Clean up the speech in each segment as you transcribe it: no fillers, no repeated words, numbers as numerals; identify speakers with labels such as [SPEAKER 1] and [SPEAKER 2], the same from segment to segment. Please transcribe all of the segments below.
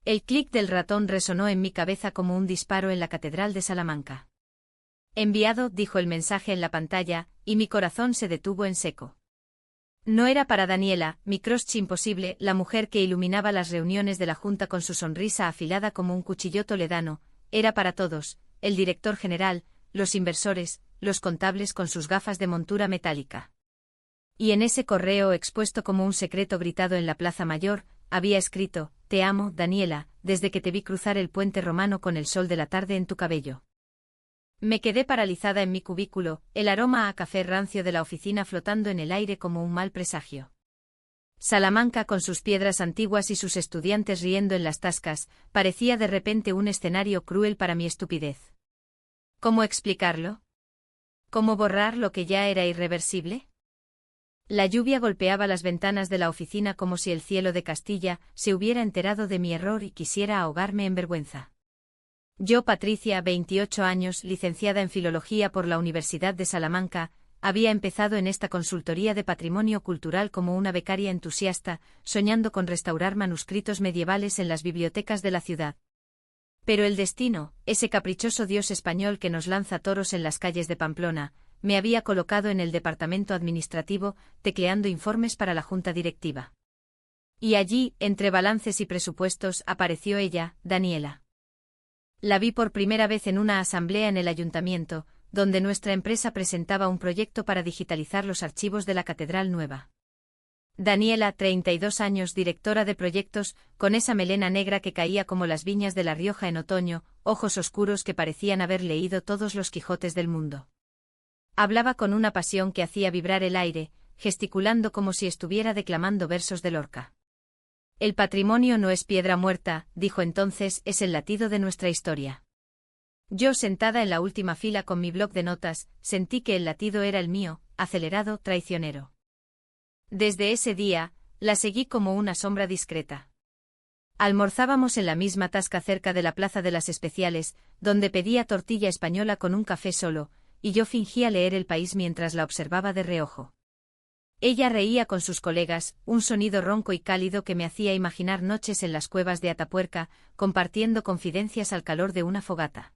[SPEAKER 1] El clic del ratón resonó en mi cabeza como un disparo en la Catedral de Salamanca. Enviado, dijo el mensaje en la pantalla, y mi corazón se detuvo en seco. No era para Daniela, mi crush imposible, la mujer que iluminaba las reuniones de la Junta con su sonrisa afilada como un cuchillo toledano, era para todos, el director general, los inversores, los contables con sus gafas de montura metálica. Y en ese correo expuesto como un secreto gritado en la Plaza Mayor, había escrito: «Te amo, Daniela, desde que te vi cruzar el puente romano con el sol de la tarde en tu cabello». Me quedé paralizada en mi cubículo, el aroma a café rancio de la oficina flotando en el aire como un mal presagio. Salamanca con sus piedras antiguas y sus estudiantes riendo en las tascas, parecía de repente un escenario cruel para mi estupidez. ¿Cómo explicarlo? ¿Cómo borrar lo que ya era irreversible? La lluvia golpeaba las ventanas de la oficina como si el cielo de Castilla se hubiera enterado de mi error y quisiera ahogarme en vergüenza. Yo, Patricia, 28 años, licenciada en Filología por la Universidad de Salamanca, había empezado en esta consultoría de patrimonio cultural como una becaria entusiasta, soñando con restaurar manuscritos medievales en las bibliotecas de la ciudad. Pero el destino, ese caprichoso dios español que nos lanza toros en las calles de Pamplona, me había colocado en el departamento administrativo, tecleando informes para la junta directiva. Y allí, entre balances y presupuestos, apareció ella, Daniela. La vi por primera vez en una asamblea en el ayuntamiento, donde nuestra empresa presentaba un proyecto para digitalizar los archivos de la Catedral Nueva. Daniela, 32 años, directora de proyectos, con esa melena negra que caía como las viñas de La Rioja en otoño, ojos oscuros que parecían haber leído todos los Quijotes del mundo. Hablaba con una pasión que hacía vibrar el aire, gesticulando como si estuviera declamando versos de Lorca. El patrimonio no es piedra muerta, dijo entonces, es el latido de nuestra historia. Yo, sentada en la última fila con mi bloc de notas, sentí que el latido era el mío, acelerado, traicionero. Desde ese día, la seguí como una sombra discreta. Almorzábamos en la misma tasca cerca de la Plaza de las Especiales, donde pedía tortilla española con un café solo, y yo fingía leer El País mientras la observaba de reojo. Ella reía con sus colegas, un sonido ronco y cálido que me hacía imaginar noches en las cuevas de Atapuerca, compartiendo confidencias al calor de una fogata.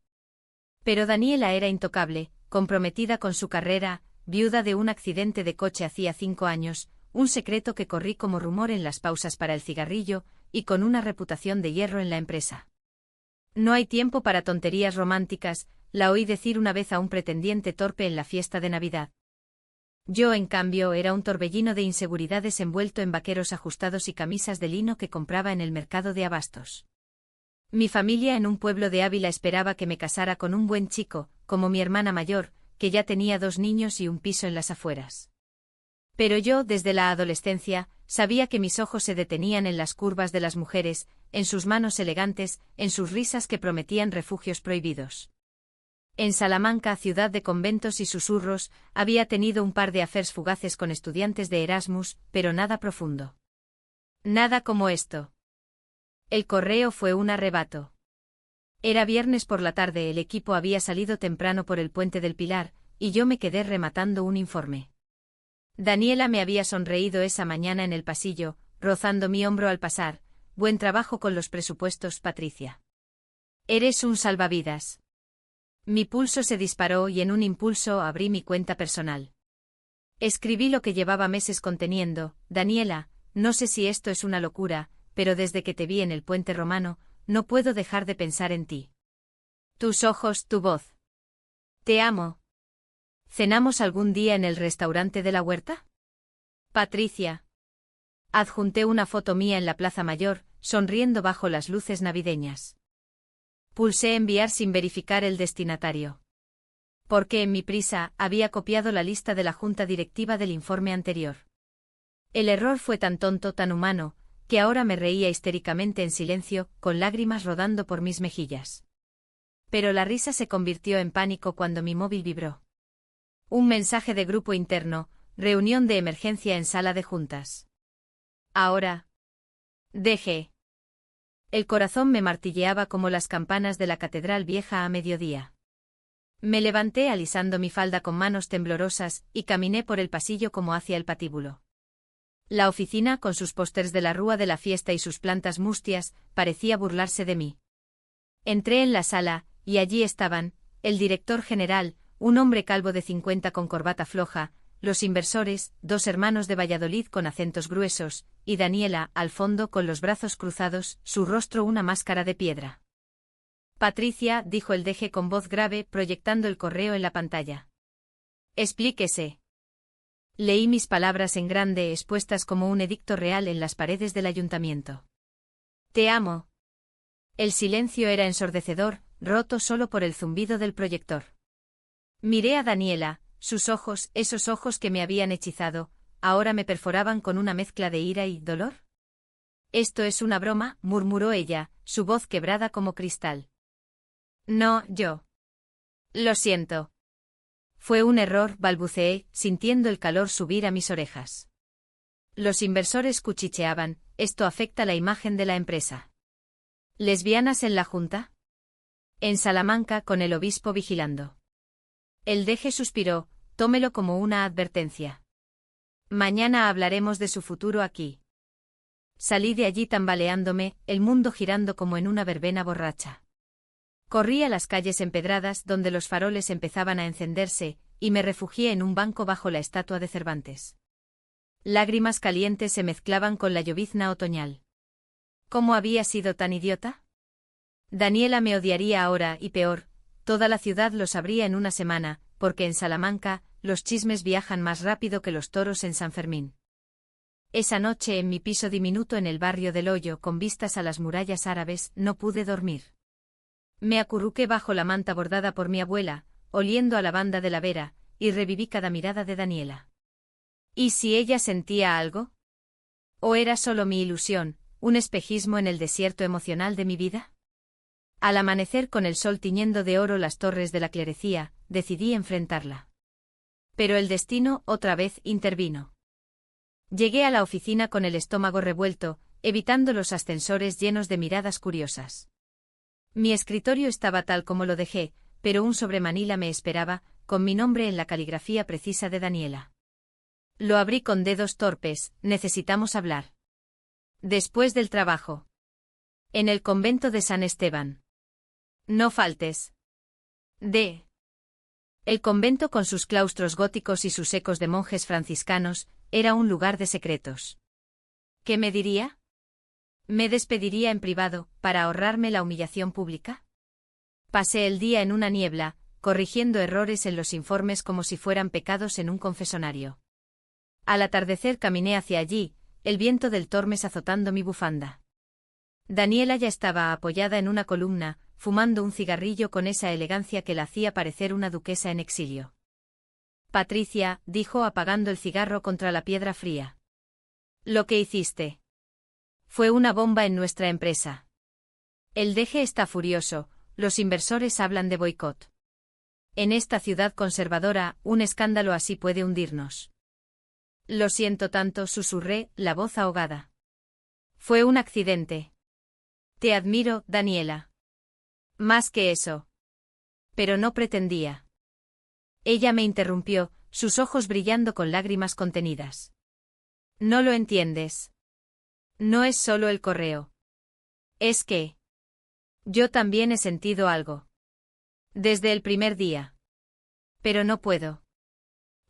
[SPEAKER 1] Pero Daniela era intocable, comprometida con su carrera, viuda de un accidente de coche hacía 5 años, un secreto que corrí como rumor en las pausas para el cigarrillo, y con una reputación de hierro en la empresa. No hay tiempo para tonterías románticas, la oí decir una vez a un pretendiente torpe en la fiesta de Navidad. Yo, en cambio, era un torbellino de inseguridades envuelto en vaqueros ajustados y camisas de lino que compraba en el mercado de abastos. Mi familia en un pueblo de Ávila esperaba que me casara con un buen chico, como mi hermana mayor, que ya tenía 2 niños y un piso en las afueras. Pero yo, desde la adolescencia, sabía que mis ojos se detenían en las curvas de las mujeres, en sus manos elegantes, en sus risas que prometían refugios prohibidos. En Salamanca, ciudad de conventos y susurros, había tenido un par de affairs fugaces con estudiantes de Erasmus, pero nada profundo. Nada como esto. El correo fue un arrebato. Era viernes por la tarde, el equipo había salido temprano por el Puente del Pilar, y yo me quedé rematando un informe. Daniela me había sonreído esa mañana en el pasillo, rozando mi hombro al pasar. Buen trabajo con los presupuestos, Patricia. Eres un salvavidas. Mi pulso se disparó y en un impulso abrí mi cuenta personal. Escribí lo que llevaba meses conteniendo: Daniela, no sé si esto es una locura, pero desde que te vi en el puente romano, no puedo dejar de pensar en ti. Tus ojos, tu voz. Te amo. ¿Cenamos algún día en el restaurante de la Huerta? Patricia. Adjunté una foto mía en la Plaza Mayor, sonriendo bajo las luces navideñas. Pulsé enviar sin verificar el destinatario. Porque en mi prisa había copiado la lista de la junta directiva del informe anterior. El error fue tan tonto, tan humano, que ahora me reía histéricamente en silencio, con lágrimas rodando por mis mejillas. Pero la risa se convirtió en pánico cuando mi móvil vibró. Un mensaje de grupo interno: reunión de emergencia en sala de juntas. Ahora. Deje. El corazón me martilleaba como las campanas de la Catedral Vieja a mediodía. Me levanté alisando mi falda con manos temblorosas y caminé por el pasillo como hacia el patíbulo. La oficina, con sus pósters de la rúa de la fiesta y sus plantas mustias, parecía burlarse de mí. Entré en la sala, y allí estaban, el director general, un hombre calvo de 50 con corbata floja, los inversores, 2 hermanos de Valladolid con acentos gruesos, y Daniela, al fondo con los brazos cruzados, su rostro una máscara de piedra. Patricia, dijo el deje con voz grave, proyectando el correo en la pantalla. Explíquese. Leí mis palabras en grande expuestas como un edicto real en las paredes del ayuntamiento. Te amo. El silencio era ensordecedor, roto solo por el zumbido del proyector. Miré a Daniela, sus ojos, esos ojos que me habían hechizado, ahora me perforaban con una mezcla de ira y dolor. Esto es una broma, murmuró ella, su voz quebrada como cristal. No, yo. Lo siento. Fue un error, balbuceé, sintiendo el calor subir a mis orejas. Los inversores cuchicheaban, esto afecta la imagen de la empresa. ¿Lesbianas en la junta? En Salamanca con el obispo vigilando. El deje suspiró, tómelo como una advertencia. Mañana hablaremos de su futuro aquí. Salí de allí tambaleándome, el mundo girando como en una verbena borracha. Corrí a las calles empedradas donde los faroles empezaban a encenderse, y me refugié en un banco bajo la estatua de Cervantes. Lágrimas calientes se mezclaban con la llovizna otoñal. ¿Cómo había sido tan idiota? Daniela me odiaría ahora y peor, toda la ciudad lo sabría en una semana, porque en Salamanca, los chismes viajan más rápido que los toros en San Fermín. Esa noche en mi piso diminuto en el barrio del Hoyo con vistas a las murallas árabes, no pude dormir. Me acurruqué bajo la manta bordada por mi abuela, oliendo a lavanda de la vera, y reviví cada mirada de Daniela. ¿Y si ella sentía algo? ¿O era solo mi ilusión, un espejismo en el desierto emocional de mi vida? Al amanecer con el sol tiñendo de oro las torres de la clerecía, decidí enfrentarla. Pero el destino otra vez intervino. Llegué a la oficina con el estómago revuelto, evitando los ascensores llenos de miradas curiosas. Mi escritorio estaba tal como lo dejé, pero un sobremanila me esperaba, con mi nombre en la caligrafía precisa de Daniela. Lo abrí con dedos torpes, necesitamos hablar. Después del trabajo. En el convento de San Esteban. No faltes. D. El convento con sus claustros góticos y sus ecos de monjes franciscanos, era un lugar de secretos. ¿Qué me diría? ¿Me despediría en privado, para ahorrarme la humillación pública? Pasé el día en una niebla, corrigiendo errores en los informes como si fueran pecados en un confesonario. Al atardecer caminé hacia allí, el viento del Tormes azotando mi bufanda. Daniela ya estaba apoyada en una columna, fumando un cigarrillo con esa elegancia que la hacía parecer una duquesa en exilio. Patricia, dijo apagando el cigarro contra la piedra fría. Lo que hiciste fue una bomba en nuestra empresa. El deje está furioso, los inversores hablan de boicot. En esta ciudad conservadora, un escándalo así puede hundirnos. Lo siento tanto, susurré, la voz ahogada. Fue un accidente. Te admiro, Daniela. Más que eso. Pero no pretendía. Ella me interrumpió, sus ojos brillando con lágrimas contenidas. No lo entiendes. No es solo el correo. Es que yo también he sentido algo. Desde el primer día. Pero no puedo.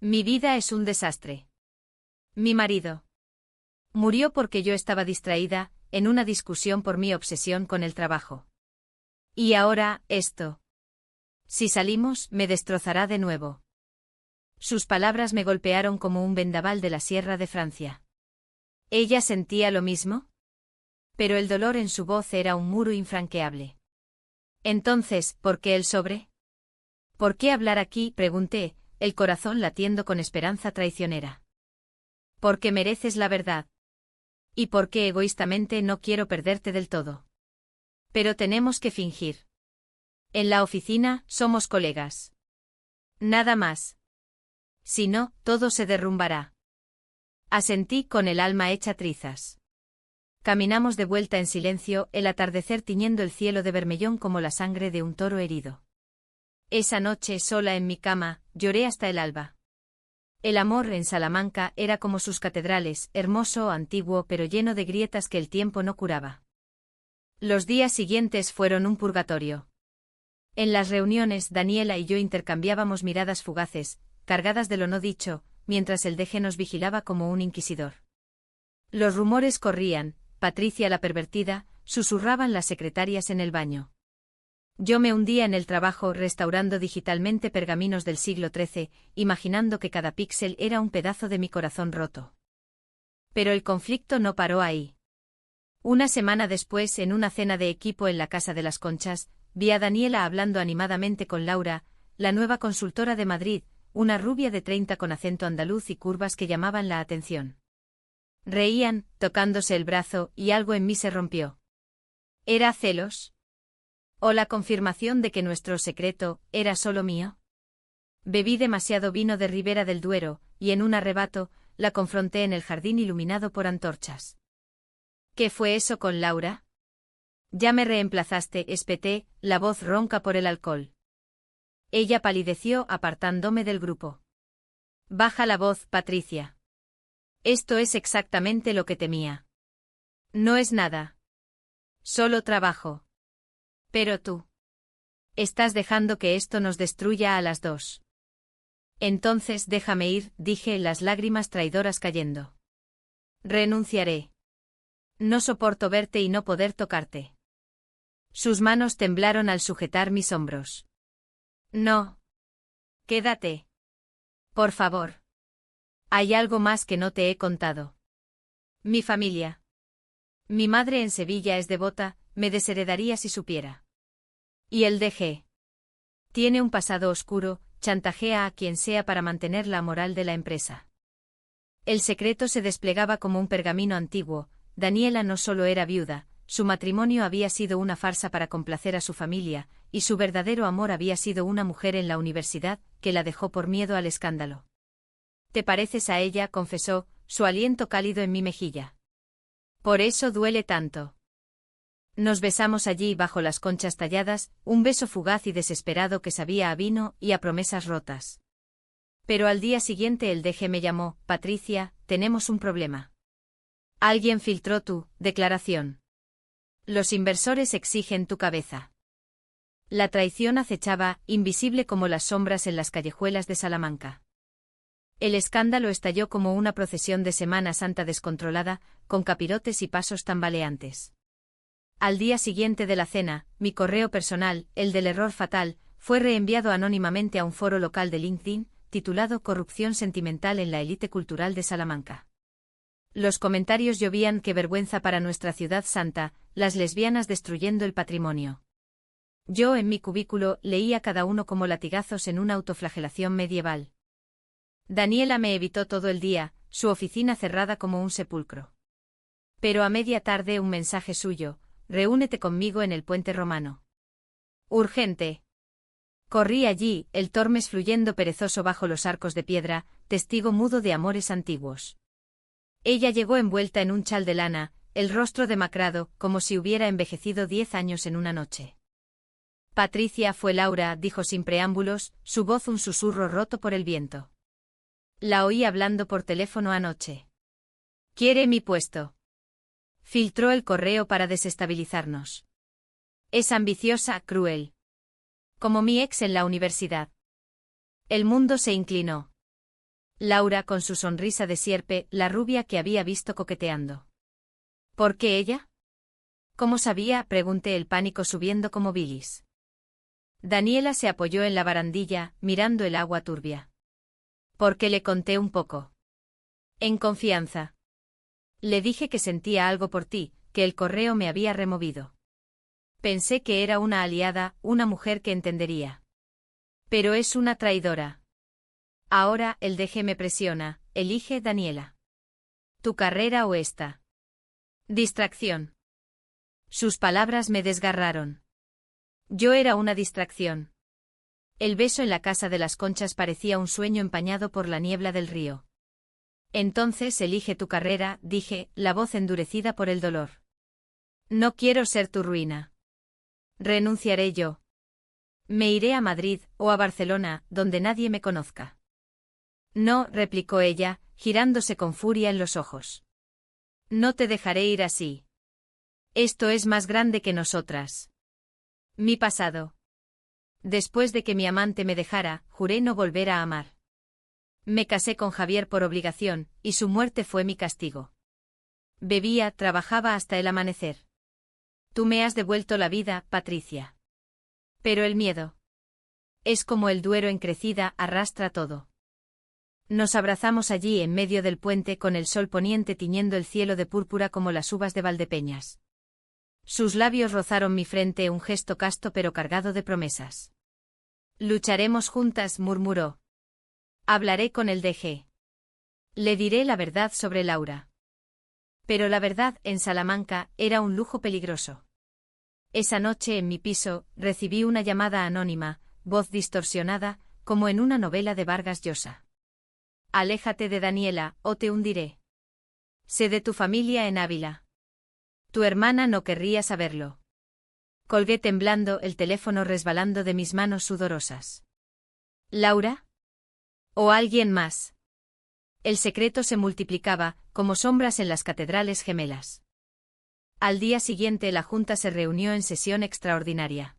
[SPEAKER 1] Mi vida es un desastre. Mi marido murió porque yo estaba distraída, en una discusión por mi obsesión con el trabajo. Y ahora, esto. Si salimos, me destrozará de nuevo. Sus palabras me golpearon como un vendaval de la Sierra de Francia. ¿Ella sentía lo mismo? Pero el dolor en su voz era un muro infranqueable. Entonces, ¿por qué el sobre? ¿Por qué hablar aquí?, pregunté, el corazón latiendo con esperanza traicionera. Porque mereces la verdad. Y porque egoístamente no quiero perderte del todo. Pero tenemos que fingir. En la oficina, somos colegas. Nada más. Si no, todo se derrumbará. Asentí con el alma hecha trizas. Caminamos de vuelta en silencio, el atardecer tiñendo el cielo de bermellón como la sangre de un toro herido. Esa noche, sola en mi cama, lloré hasta el alba. El amor en Salamanca era como sus catedrales, hermoso, antiguo pero lleno de grietas que el tiempo no curaba. Los días siguientes fueron un purgatorio. En las reuniones, Daniela y yo intercambiábamos miradas fugaces, cargadas de lo no dicho, mientras el deje nos vigilaba como un inquisidor. Los rumores corrían, Patricia la pervertida, susurraban las secretarias en el baño. Yo me hundía en el trabajo restaurando digitalmente pergaminos del siglo XIII, imaginando que cada píxel era un pedazo de mi corazón roto. Pero el conflicto no paró ahí. Una semana después, en una cena de equipo en la Casa de las Conchas, vi a Daniela hablando animadamente con Laura, la nueva consultora de Madrid, una rubia de 30 con acento andaluz y curvas que llamaban la atención. Reían, tocándose el brazo, y algo en mí se rompió. ¿Era celos? ¿O la confirmación de que nuestro secreto era solo mío? Bebí demasiado vino de Ribera del Duero, y en un arrebato, la confronté en el jardín iluminado por antorchas. ¿Qué fue eso con Laura? Ya me reemplazaste, espeté, la voz ronca por el alcohol. Ella palideció apartándome del grupo. Baja la voz, Patricia. Esto es exactamente lo que temía. No es nada. Solo trabajo. Pero tú. Estás dejando que esto nos destruya a las dos. Entonces déjame ir, dije, las lágrimas traidoras cayendo. Renunciaré. No soporto verte y no poder tocarte. Sus manos temblaron al sujetar mis hombros. No. Quédate. Por favor. Hay algo más que no te he contado. Mi familia. Mi madre en Sevilla es devota, me desheredaría si supiera. Y el DG. Tiene un pasado oscuro, chantajea a quien sea para mantener la moral de la empresa. El secreto se desplegaba como un pergamino antiguo. Daniela no solo era viuda, su matrimonio había sido una farsa para complacer a su familia, y su verdadero amor había sido una mujer en la universidad, que la dejó por miedo al escándalo. «Te pareces a ella», confesó, su aliento cálido en mi mejilla. «Por eso duele tanto». Nos besamos allí bajo las conchas talladas, un beso fugaz y desesperado que sabía a vino y a promesas rotas. Pero al día siguiente el DG me llamó: «Patricia, tenemos un problema. Alguien filtró tu declaración. Los inversores exigen tu cabeza». La traición acechaba, invisible como las sombras en las callejuelas de Salamanca. El escándalo estalló como una procesión de Semana Santa descontrolada, con capirotes y pasos tambaleantes. Al día siguiente de la cena, mi correo personal, el del error fatal, fue reenviado anónimamente a un foro local de LinkedIn, titulado «Corrupción sentimental en la élite cultural de Salamanca». Los comentarios llovían: «Qué vergüenza para nuestra ciudad santa, las lesbianas destruyendo el patrimonio». Yo en mi cubículo leía cada uno como latigazos en una autoflagelación medieval. Daniela me evitó todo el día, su oficina cerrada como un sepulcro. Pero a media tarde un mensaje suyo: «Reúnete conmigo en el Puente Romano». Urgente. Corrí allí, el Tormes fluyendo perezoso bajo los arcos de piedra, testigo mudo de amores antiguos. Ella llegó envuelta en un chal de lana, el rostro demacrado, como si hubiera envejecido 10 años en una noche. «Patricia, fue Laura», dijo sin preámbulos, su voz un susurro roto por el viento. «La oí hablando por teléfono anoche. Quiere mi puesto. Filtró el correo para desestabilizarnos. Es ambiciosa, cruel. Como mi ex en la universidad». El mundo se inclinó. Laura con su sonrisa de sierpe, la rubia que había visto coqueteando. ¿Por qué ella? ¿Cómo sabía?, pregunté, el pánico subiendo como bilis. Daniela se apoyó en la barandilla, mirando el agua turbia. Porque le conté un poco. En confianza. Le dije que sentía algo por ti, que el correo me había removido. Pensé que era una aliada, una mujer que entendería. Pero es una traidora. Ahora el DG me presiona, elige, Daniela. ¿Tu carrera o esta? Distracción. Sus palabras me desgarraron. Yo era una distracción. El beso en la Casa de las Conchas parecía un sueño empañado por la niebla del río. Entonces elige tu carrera, dije, la voz endurecida por el dolor. No quiero ser tu ruina. Renunciaré yo. Me iré a Madrid, o a Barcelona, donde nadie me conozca. No, replicó ella, girándose con furia en los ojos. No te dejaré ir así. Esto es más grande que nosotras. Mi pasado. Después de que mi amante me dejara, juré no volver a amar. Me casé con Javier por obligación, y su muerte fue mi castigo. Bebía, trabajaba hasta el amanecer. Tú me has devuelto la vida, Patricia. Pero el miedo. Es como el Duero en crecida, arrastra todo. Nos abrazamos allí en medio del puente con el sol poniente tiñendo el cielo de púrpura como las uvas de Valdepeñas. Sus labios rozaron mi frente, un gesto casto pero cargado de promesas. Lucharemos juntas, murmuró. Hablaré con el DG. Le diré la verdad sobre Laura. Pero la verdad, en Salamanca, era un lujo peligroso. Esa noche en mi piso, recibí una llamada anónima, voz distorsionada, como en una novela de Vargas Llosa. Aléjate de Daniela, o te hundiré. Sé de tu familia en Ávila. Tu hermana no querría saberlo. Colgué temblando, el teléfono resbalando de mis manos sudorosas. ¿Laura? ¿O alguien más? El secreto se multiplicaba, como sombras en las catedrales gemelas. Al día siguiente la Junta se reunió en sesión extraordinaria.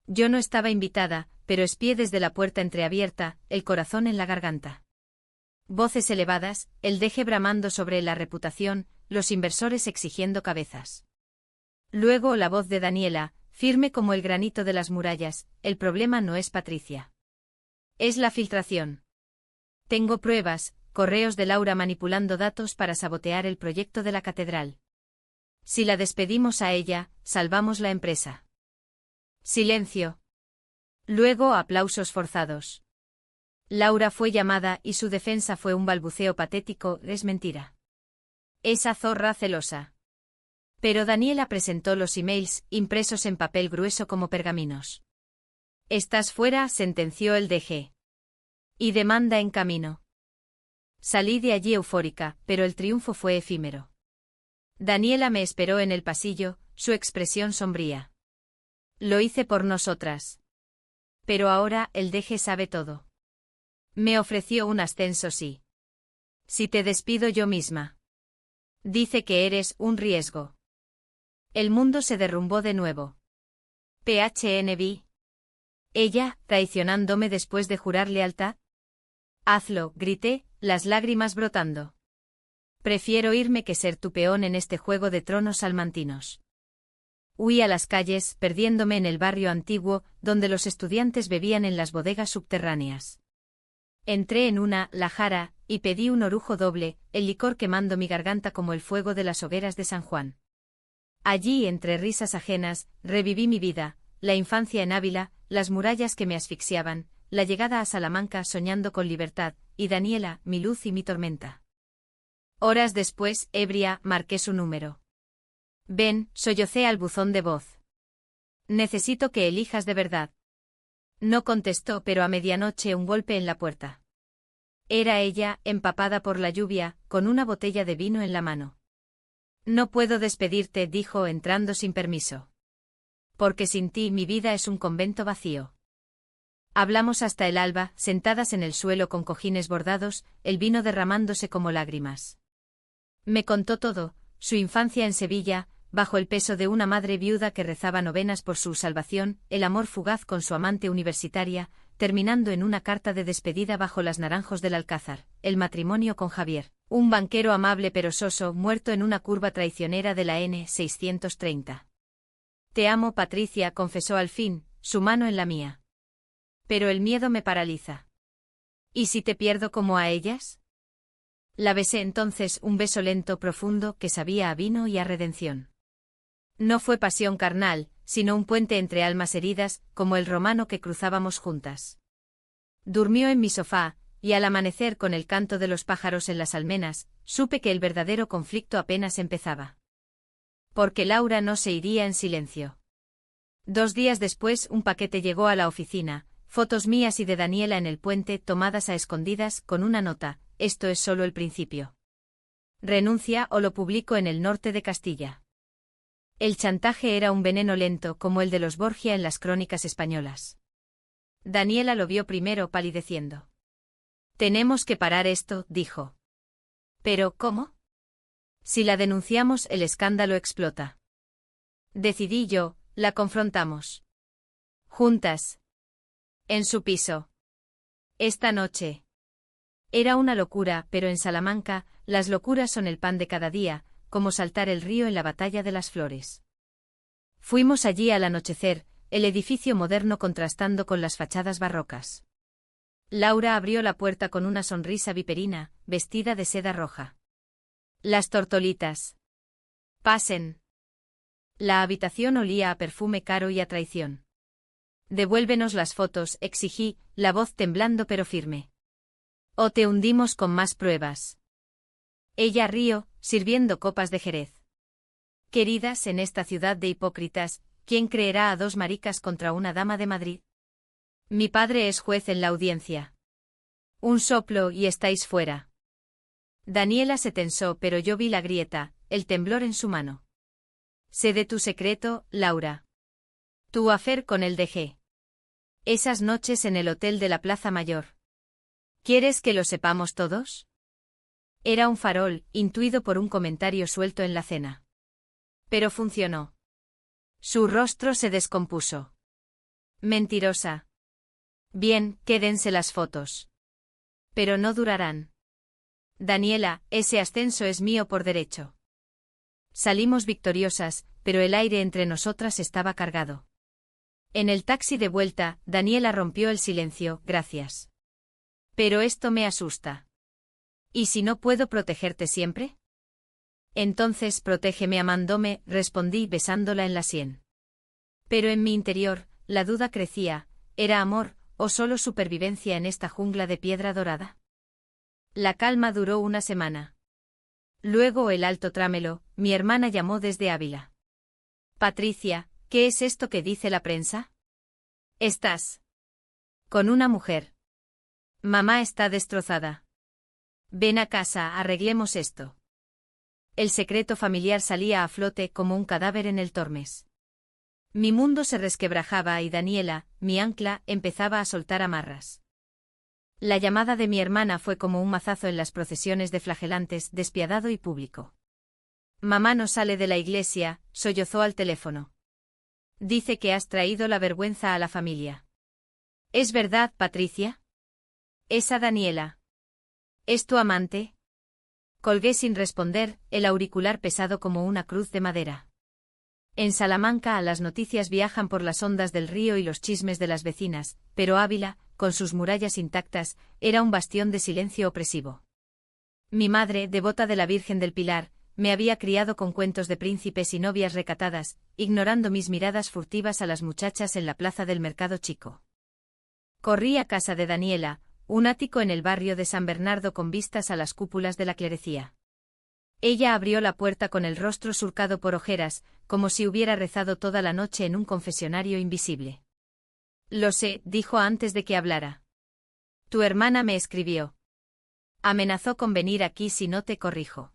[SPEAKER 1] Yo no estaba invitada, pero espié desde la puerta entreabierta, el corazón en la garganta. Voces elevadas, el DG bramando sobre la reputación, los inversores exigiendo cabezas. Luego la voz de Daniela, firme como el granito de las murallas, el problema no es Patricia. Es la filtración. Tengo pruebas, correos de Laura manipulando datos para sabotear el proyecto de la catedral. Si la despedimos a ella, salvamos la empresa. Silencio. Luego aplausos forzados. Laura fue llamada y su defensa fue un balbuceo patético, es mentira. Esa zorra celosa. Pero Daniela presentó los emails, impresos en papel grueso como pergaminos. Estás fuera, sentenció el DG. Y demanda en camino. Salí de allí eufórica, pero el triunfo fue efímero. Daniela me esperó en el pasillo, su expresión sombría. Lo hice por nosotras. Pero ahora el DG sabe todo. Me ofreció un ascenso sí. Si te despido yo misma. Dice que eres un riesgo. El mundo se derrumbó de nuevo. PHNB. Ella, traicionándome después de jurar lealtad. Hazlo, grité, las lágrimas brotando. Prefiero irme que ser tu peón en este juego de tronos salmantinos. Huí a las calles, perdiéndome en el barrio antiguo, donde los estudiantes bebían en las bodegas subterráneas. Entré en una, la Jara, y pedí un orujo doble, el licor quemando mi garganta como el fuego de las hogueras de San Juan. Allí, entre risas ajenas, reviví mi vida, la infancia en Ávila, las murallas que me asfixiaban, la llegada a Salamanca soñando con libertad, y Daniela, mi luz y mi tormenta. Horas después, ebria, marqué su número. Ven, sollocé al buzón de voz. Necesito que elijas de verdad. No contestó, pero a medianoche un golpe en la puerta. Era ella, empapada por la lluvia, con una botella de vino en la mano. No puedo despedirte, dijo entrando sin permiso. Porque sin ti mi vida es un convento vacío. Hablamos hasta el alba, sentadas en el suelo con cojines bordados, el vino derramándose como lágrimas. Me contó todo, su infancia en Sevilla, bajo el peso de una madre viuda que rezaba novenas por su salvación, el amor fugaz con su amante universitaria, terminando en una carta de despedida bajo las naranjos del Alcázar, el matrimonio con Javier, un banquero amable pero soso, muerto en una curva traicionera de la N630. Te amo, Patricia, confesó al fin, su mano en la mía. Pero el miedo me paraliza. ¿Y si te pierdo como a ellas? La besé entonces, un beso lento, profundo, que sabía a vino y a redención. No fue pasión carnal, sino un puente entre almas heridas, como el romano que cruzábamos juntas. Durmió en mi sofá, y al amanecer con el canto de los pájaros en las almenas, supe que el verdadero conflicto apenas empezaba. Porque Laura no se iría en silencio. 2 días después un paquete llegó a la oficina, fotos mías y de Daniela en el puente tomadas a escondidas con una nota, esto es solo el principio. Renuncia o lo publico en el norte de Castilla. El chantaje era un veneno lento como el de los Borgia en las crónicas españolas. Daniela lo vio primero palideciendo. Tenemos que parar esto, dijo. ¿Pero cómo? Si la denunciamos, el escándalo explota. Decidí yo, la confrontamos. Juntas. En su piso. Esta noche. Era una locura, pero en Salamanca, las locuras son el pan de cada día, como saltar el río en la Batalla de las Flores. Fuimos allí al anochecer, el edificio moderno contrastando con las fachadas barrocas. Laura abrió la puerta con una sonrisa viperina, vestida de seda roja. Las tortolitas. Pasen. La habitación olía a perfume caro y a traición. Devuélvenos las fotos, exigí, la voz temblando pero firme. O te hundimos con más pruebas. Ella rió, sirviendo copas de Jerez. Queridas, en esta ciudad de hipócritas, ¿quién creerá a dos maricas contra una dama de Madrid? Mi padre es juez en la audiencia. Un soplo y estáis fuera. Daniela se tensó, pero yo vi la grieta, el temblor en su mano. Sé de tu secreto, Laura. Tu affair con el DG. Esas noches en el hotel de la Plaza Mayor. ¿Quieres que lo sepamos todos? Era un farol, intuido por un comentario suelto en la cena. Pero funcionó. Su rostro se descompuso. Mentirosa. Bien, quédense las fotos. Pero no durarán. Daniela, ese ascenso es mío por derecho. Salimos victoriosas, pero el aire entre nosotras estaba cargado. En el taxi de vuelta, Daniela rompió el silencio, gracias. Pero esto me asusta. ¿Y si no puedo protegerte siempre? Entonces protégeme amándome, respondí besándola en la sien. Pero en mi interior, la duda crecía, ¿era amor, o solo supervivencia en esta jungla de piedra dorada? La calma duró una semana. Luego el alto trámelo, mi hermana llamó desde Ávila. Patricia, ¿qué es esto que dice la prensa? Estás con una mujer. Mamá está destrozada. Ven a casa, arreglemos esto. El secreto familiar salía a flote como un cadáver en el Tormes. Mi mundo se resquebrajaba y Daniela, mi ancla, empezaba a soltar amarras. La llamada de mi hermana fue como un mazazo en las procesiones de flagelantes, despiadado y público. Mamá no sale de la iglesia, sollozó al teléfono. Dice que has traído la vergüenza a la familia. ¿Es verdad, Patricia? Esa Daniela. ¿Es tu amante? Colgué sin responder, el auricular pesado como una cruz de madera. En Salamanca las noticias viajan por las ondas del río y los chismes de las vecinas, pero Ávila, con sus murallas intactas, era un bastión de silencio opresivo. Mi madre, devota de la Virgen del Pilar, me había criado con cuentos de príncipes y novias recatadas, ignorando mis miradas furtivas a las muchachas en la plaza del Mercado Chico. Corrí a casa de Daniela, un ático en el barrio de San Bernardo con vistas a las cúpulas de la clerecía. Ella abrió la puerta con el rostro surcado por ojeras, como si hubiera rezado toda la noche en un confesionario invisible. Lo sé, dijo antes de que hablara. Tu hermana me escribió. Amenazó con venir aquí si no te corrijo.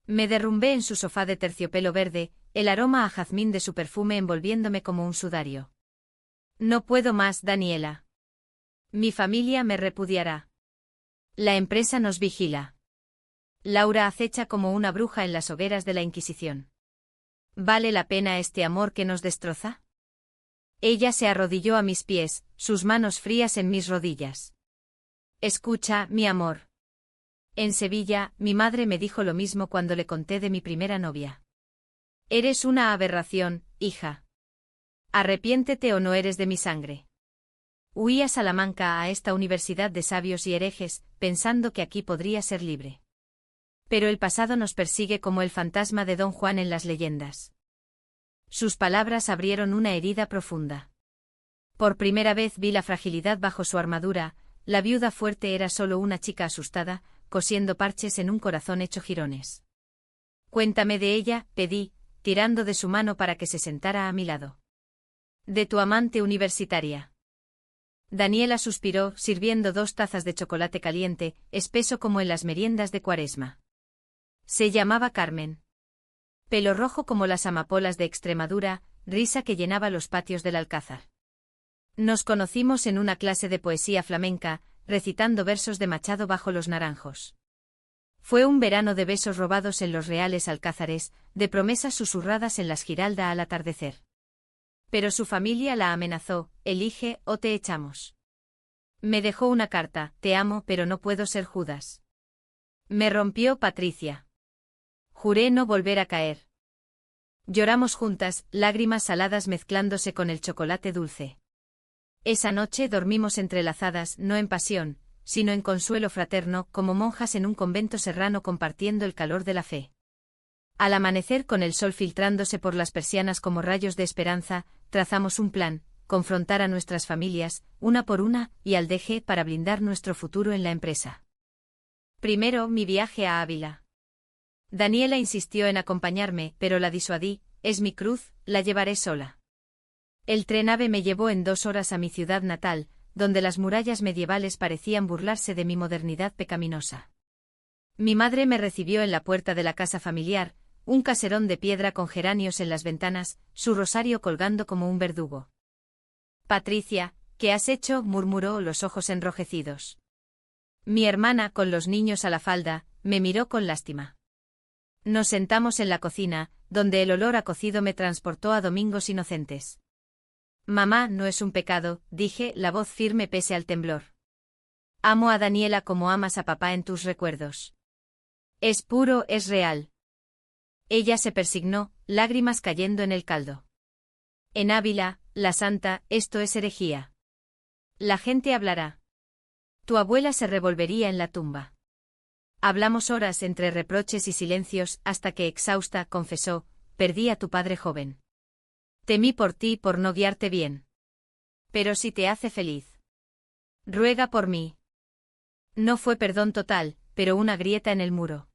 [SPEAKER 1] Me derrumbé en su sofá de terciopelo verde, el aroma a jazmín de su perfume envolviéndome como un sudario. No puedo más, Daniela. Mi familia me repudiará. La empresa nos vigila. Laura acecha como una bruja en las hogueras de la Inquisición. ¿Vale la pena este amor que nos destroza? Ella se arrodilló a mis pies, sus manos frías en mis rodillas. Escucha, mi amor. En Sevilla, mi madre me dijo lo mismo cuando le conté de mi primera novia. Eres una aberración, hija. Arrepiéntete o no eres de mi sangre. Huí a Salamanca, a esta universidad de sabios y herejes, pensando que aquí podría ser libre. Pero el pasado nos persigue como el fantasma de Don Juan en las leyendas. Sus palabras abrieron una herida profunda. Por primera vez vi la fragilidad bajo su armadura, la viuda fuerte era solo una chica asustada, cosiendo parches en un corazón hecho jirones. Cuéntame de ella, pedí, tirando de su mano para que se sentara a mi lado. De tu amante universitaria. Daniela suspiró, sirviendo 2 tazas de chocolate caliente, espeso como en las meriendas de Cuaresma. Se llamaba Carmen. Pelo rojo como las amapolas de Extremadura, risa que llenaba los patios del Alcázar. Nos conocimos en una clase de poesía flamenca, recitando versos de Machado bajo los naranjos. Fue un verano de besos robados en los reales alcázares, de promesas susurradas en las Giralda al atardecer. Pero su familia la amenazó: elige o te echamos. Me dejó una carta: te amo pero no puedo ser Judas. Me rompió Patricia. Juré no volver a caer. Lloramos juntas, lágrimas saladas mezclándose con el chocolate dulce. Esa noche dormimos entrelazadas, no en pasión, sino en consuelo fraterno, como monjas en un convento serrano compartiendo el calor de la fe. Al amanecer, con el sol filtrándose por las persianas como rayos de esperanza, trazamos un plan: confrontar a nuestras familias, una por una, y al deje para blindar nuestro futuro en la empresa. Primero, mi viaje a Ávila. Daniela insistió en acompañarme, pero la disuadí: es mi cruz, la llevaré sola. El tren AVE me llevó en 2 horas a mi ciudad natal, donde las murallas medievales parecían burlarse de mi modernidad pecaminosa. Mi madre me recibió en la puerta de la casa familiar, un caserón de piedra con geranios en las ventanas, su rosario colgando como un verdugo. Patricia, ¿qué has hecho?, murmuró, los ojos enrojecidos. Mi hermana, con los niños a la falda, me miró con lástima. Nos sentamos en la cocina, donde el olor a cocido me transportó a domingos inocentes. Mamá, no es un pecado, dije, la voz firme pese al temblor. Amo a Daniela como amas a papá en tus recuerdos. Es puro, es real. Ella se persignó, lágrimas cayendo en el caldo. En Ávila, la santa, esto es herejía. La gente hablará. Tu abuela se revolvería en la tumba. Hablamos horas entre reproches y silencios, hasta que, exhausta, confesó: perdí a tu padre joven. Temí por ti, por no guiarte bien. Pero si te hace feliz, ruega por mí. No fue perdón total, pero una grieta en el muro.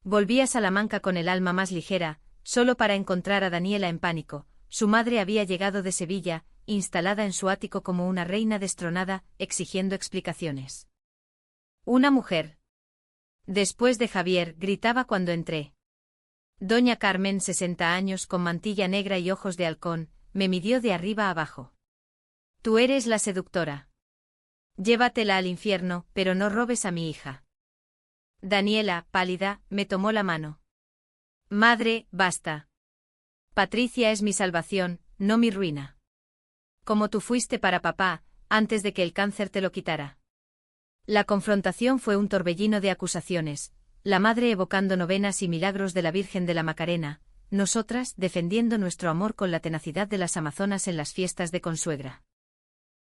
[SPEAKER 1] Volví a Salamanca con el alma más ligera, solo para encontrar a Daniela en pánico. Su madre había llegado de Sevilla, instalada en su ático como una reina destronada, exigiendo explicaciones. Una mujer. Después de Javier, gritaba cuando entré. Doña Carmen, 60 años, con mantilla negra y ojos de halcón, me midió de arriba abajo. Tú eres la seductora. Llévatela al infierno, pero no robes a mi hija. Daniela, pálida, me tomó la mano. Madre, basta. Patricia es mi salvación, no mi ruina. Como tú fuiste para papá, antes de que el cáncer te lo quitara. La confrontación fue un torbellino de acusaciones, la madre evocando novenas y milagros de la Virgen de la Macarena, nosotras defendiendo nuestro amor con la tenacidad de las amazonas en las fiestas de consuegra.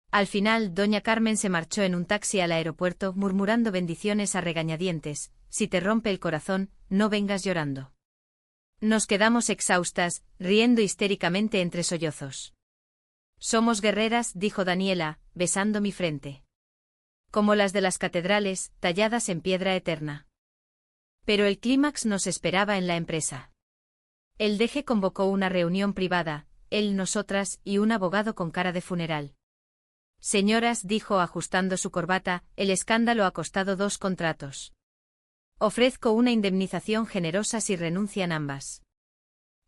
[SPEAKER 1] Al final, doña Carmen se marchó en un taxi al aeropuerto murmurando bendiciones a regañadientes: si te rompe el corazón, no vengas llorando. Nos quedamos exhaustas, riendo histéricamente entre sollozos. Somos guerreras, dijo Daniela, besando mi frente. Como las de las catedrales, talladas en piedra eterna. Pero el clímax nos esperaba en la empresa. El deje convocó una reunión privada, él, nosotras y un abogado con cara de funeral. Señoras, dijo ajustando su corbata, el escándalo ha costado 2 contratos. Ofrezco una indemnización generosa si renuncian ambas.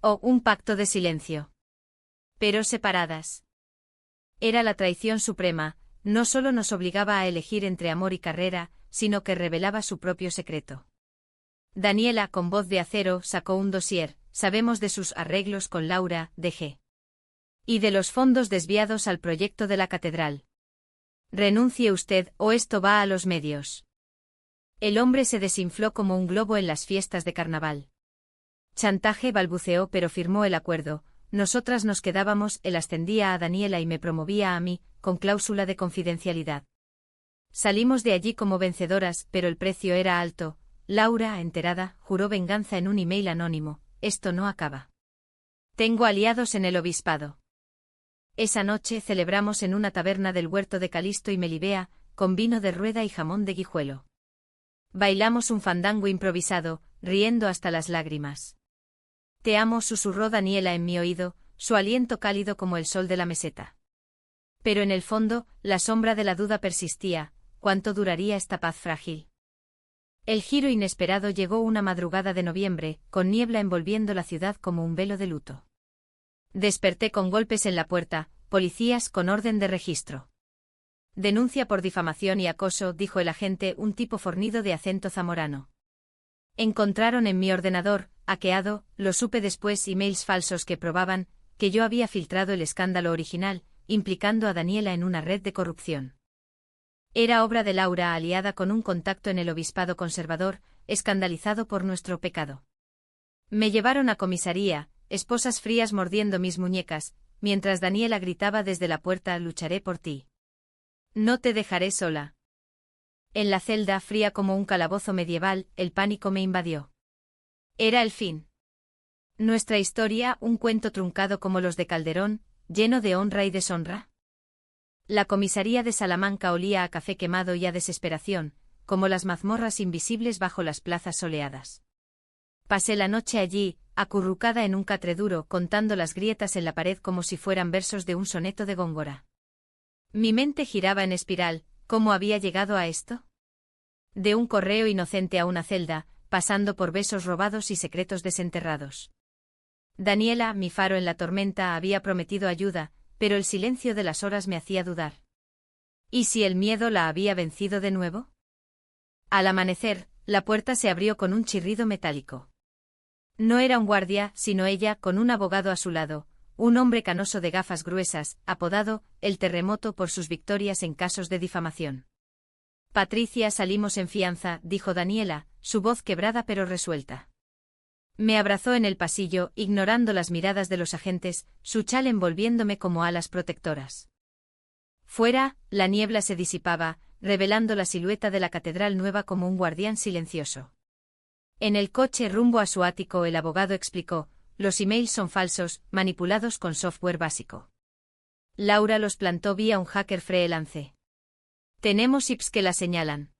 [SPEAKER 1] O un pacto de silencio. Pero separadas. Era la traición suprema, no solo nos obligaba a elegir entre amor y carrera, sino que revelaba su propio secreto. Daniela, con voz de acero, sacó un dossier: sabemos de sus arreglos con Laura, D.G. y de los fondos desviados al proyecto de la catedral. Renuncie usted, o esto va a los medios. El hombre se desinfló como un globo en las fiestas de carnaval. Chantaje, balbuceó, pero firmó el acuerdo. Nosotras nos quedábamos, él ascendía a Daniela y me promovía a mí, con cláusula de confidencialidad. Salimos de allí como vencedoras, pero el precio era alto. Laura, enterada, juró venganza en un email anónimo: esto no acaba. Tengo aliados en el obispado. Esa noche celebramos en una taberna del huerto de Calisto y Melibea, con vino de rueda y jamón de guijuelo. Bailamos un fandango improvisado, riendo hasta las lágrimas. Te amo, susurró Daniela en mi oído, su aliento cálido como el sol de la meseta. Pero en el fondo, la sombra de la duda persistía: ¿cuánto duraría esta paz frágil? El giro inesperado llegó una madrugada de noviembre, con niebla envolviendo la ciudad como un velo de luto. Desperté con golpes en la puerta, policías con orden de registro. Denuncia por difamación y acoso, dijo el agente, un tipo fornido de acento zamorano. Encontraron en mi ordenador, hackeado, lo supe después, emails falsos que probaban que yo había filtrado el escándalo original, implicando a Daniela en una red de corrupción. Era obra de Laura, aliada con un contacto en el obispado conservador, escandalizado por nuestro pecado. Me llevaron a comisaría, esposas frías mordiendo mis muñecas, mientras Daniela gritaba desde la puerta: lucharé por ti. No te dejaré sola. En la celda, fría como un calabozo medieval, el pánico me invadió. Era el fin. Nuestra historia, un cuento truncado como los de Calderón, lleno de honra y deshonra. La comisaría de Salamanca olía a café quemado y a desesperación, como las mazmorras invisibles bajo las plazas soleadas. Pasé la noche allí, acurrucada en un catre duro, contando las grietas en la pared como si fueran versos de un soneto de Góngora. Mi mente giraba en espiral. ¿Cómo había llegado a esto? De un correo inocente a una celda, pasando por besos robados y secretos desenterrados. Daniela, mi faro en la tormenta, había prometido ayuda, pero el silencio de las horas me hacía dudar. ¿Y si el miedo la había vencido de nuevo? Al amanecer, la puerta se abrió con un chirrido metálico. No era un guardia, sino ella, con un abogado a su lado, un hombre canoso de gafas gruesas, apodado El Terremoto por sus victorias en casos de difamación. Patricia, salimos en fianza, dijo Daniela, su voz quebrada pero resuelta. Me abrazó en el pasillo, ignorando las miradas de los agentes, su chal envolviéndome como alas protectoras. Fuera, la niebla se disipaba, revelando la silueta de la catedral nueva como un guardián silencioso. En el coche rumbo a su ático, el abogado explicó: los emails son falsos, manipulados con software básico. Laura los plantó vía un hacker freelance. Tenemos IPs que la señalan.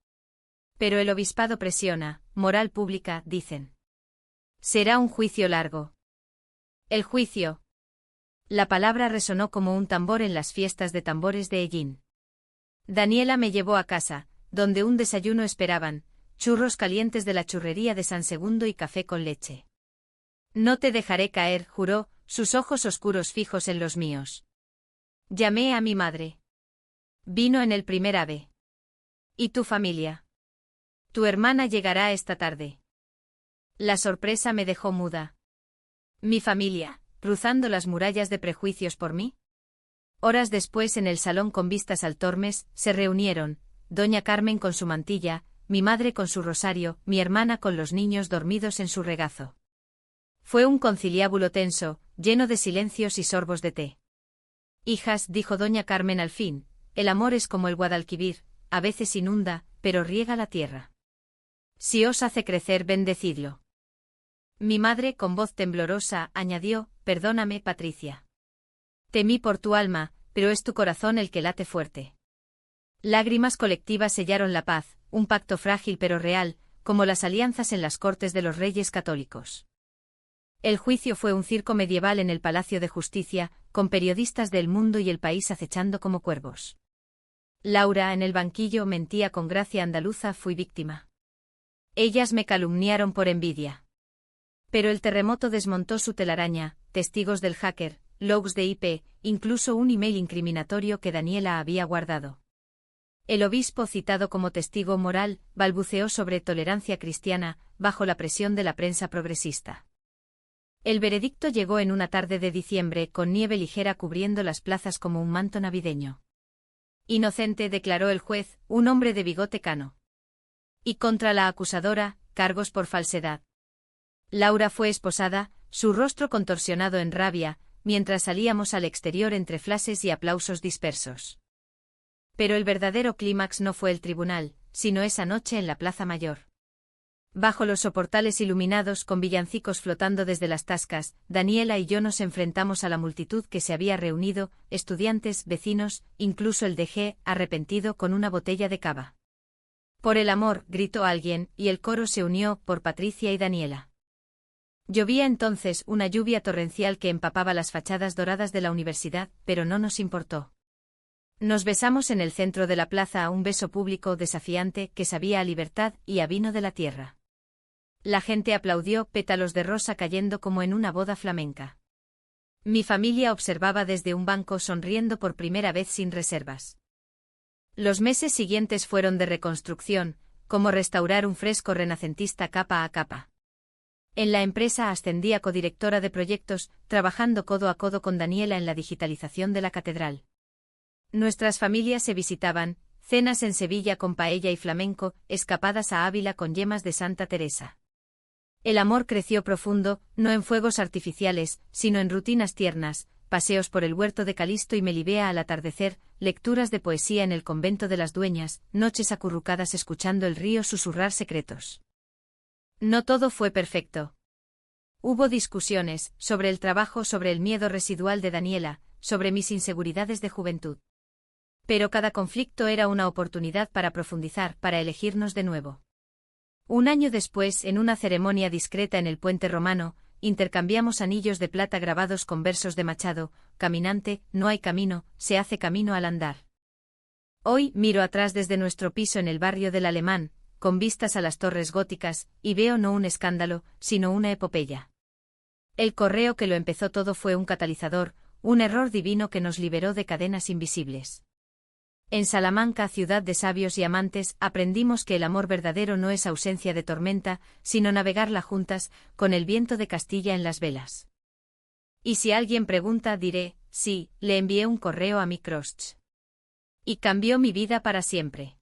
[SPEAKER 1] Pero el obispado presiona, moral pública, dicen. Será un juicio largo. El juicio. La palabra resonó como un tambor en las fiestas de tambores de Ellín. Daniela me llevó a casa, donde un desayuno esperaban, churros calientes de la churrería de San Segundo y café con leche. No te dejaré caer, juró, sus ojos oscuros fijos en los míos. Llamé a mi madre. Vino en el primer ave. ¿Y tu familia? Tu hermana llegará esta tarde. La sorpresa me dejó muda. ¿Mi familia, cruzando las murallas de prejuicios por mí? Horas después, en el salón con vistas al Tormes, se reunieron, doña Carmen con su mantilla, mi madre con su rosario, mi hermana con los niños dormidos en su regazo. Fue un conciliábulo tenso, lleno de silencios y sorbos de té. Hijas, dijo doña Carmen al fin, el amor es como el Guadalquivir, a veces inunda, pero riega la tierra. Si os hace crecer, bendecidlo. Mi madre, con voz temblorosa, añadió: perdóname, Patricia. Temí por tu alma, pero es tu corazón el que late fuerte. Lágrimas colectivas sellaron la paz, un pacto frágil pero real, como las alianzas en las cortes de los reyes católicos. El juicio fue un circo medieval en el Palacio de Justicia, con periodistas del mundo y el país acechando como cuervos. Laura, en el banquillo, mentía con gracia andaluza: fui víctima. Ellas me calumniaron por envidia. Pero el terremoto desmontó su telaraña, testigos del hacker, logs de IP, incluso un email incriminatorio que Daniela había guardado. El obispo, citado como testigo moral, balbuceó sobre tolerancia cristiana, bajo la presión de la prensa progresista. El veredicto llegó en una tarde de diciembre, con nieve ligera cubriendo las plazas como un manto navideño. Inocente, declaró el juez, un hombre de bigote cano. Y contra la acusadora, cargos por falsedad. Laura fue esposada, su rostro contorsionado en rabia, mientras salíamos al exterior entre flashes y aplausos dispersos. Pero el verdadero clímax no fue el tribunal, sino esa noche en la Plaza Mayor. Bajo los soportales iluminados con villancicos flotando desde las tascas, Daniela y yo nos enfrentamos a la multitud que se había reunido, estudiantes, vecinos, incluso el DG, arrepentido, con una botella de cava. Por el amor, gritó alguien, y el coro se unió, por Patricia y Daniela. Llovía entonces, una lluvia torrencial que empapaba las fachadas doradas de la universidad, pero no nos importó. Nos besamos en el centro de la plaza, a un beso público desafiante que sabía a libertad y a vino de la tierra. La gente aplaudió, pétalos de rosa cayendo como en una boda flamenca. Mi familia observaba desde un banco sonriendo por primera vez sin reservas. Los meses siguientes fueron de reconstrucción, como restaurar un fresco renacentista capa a capa. En la empresa ascendí a codirectora de proyectos, trabajando codo a codo con Daniela en la digitalización de la catedral. Nuestras familias se visitaban, cenas en Sevilla con paella y flamenco, escapadas a Ávila con yemas de Santa Teresa. El amor creció profundo, no en fuegos artificiales, sino en rutinas tiernas, paseos por el huerto de Calisto y Melibea al atardecer, lecturas de poesía en el convento de las dueñas, noches acurrucadas escuchando el río susurrar secretos. No todo fue perfecto. Hubo discusiones, sobre el trabajo, sobre el miedo residual de Daniela, sobre mis inseguridades de juventud. Pero cada conflicto era una oportunidad para profundizar, para elegirnos de nuevo. Un año después, en una ceremonia discreta en el Puente Romano, intercambiamos anillos de plata grabados con versos de Machado: caminante, no hay camino, se hace camino al andar. Hoy miro atrás desde nuestro piso en el barrio del Alemán, con vistas a las torres góticas, y veo no un escándalo, sino una epopeya. El correo que lo empezó todo fue un catalizador, un error divino que nos liberó de cadenas invisibles. En Salamanca, ciudad de sabios y amantes, aprendimos que el amor verdadero no es ausencia de tormenta, sino navegarla juntas, con el viento de Castilla en las velas. Y si alguien pregunta, diré, sí, le envié un correo a mi crush. Y cambió mi vida para siempre.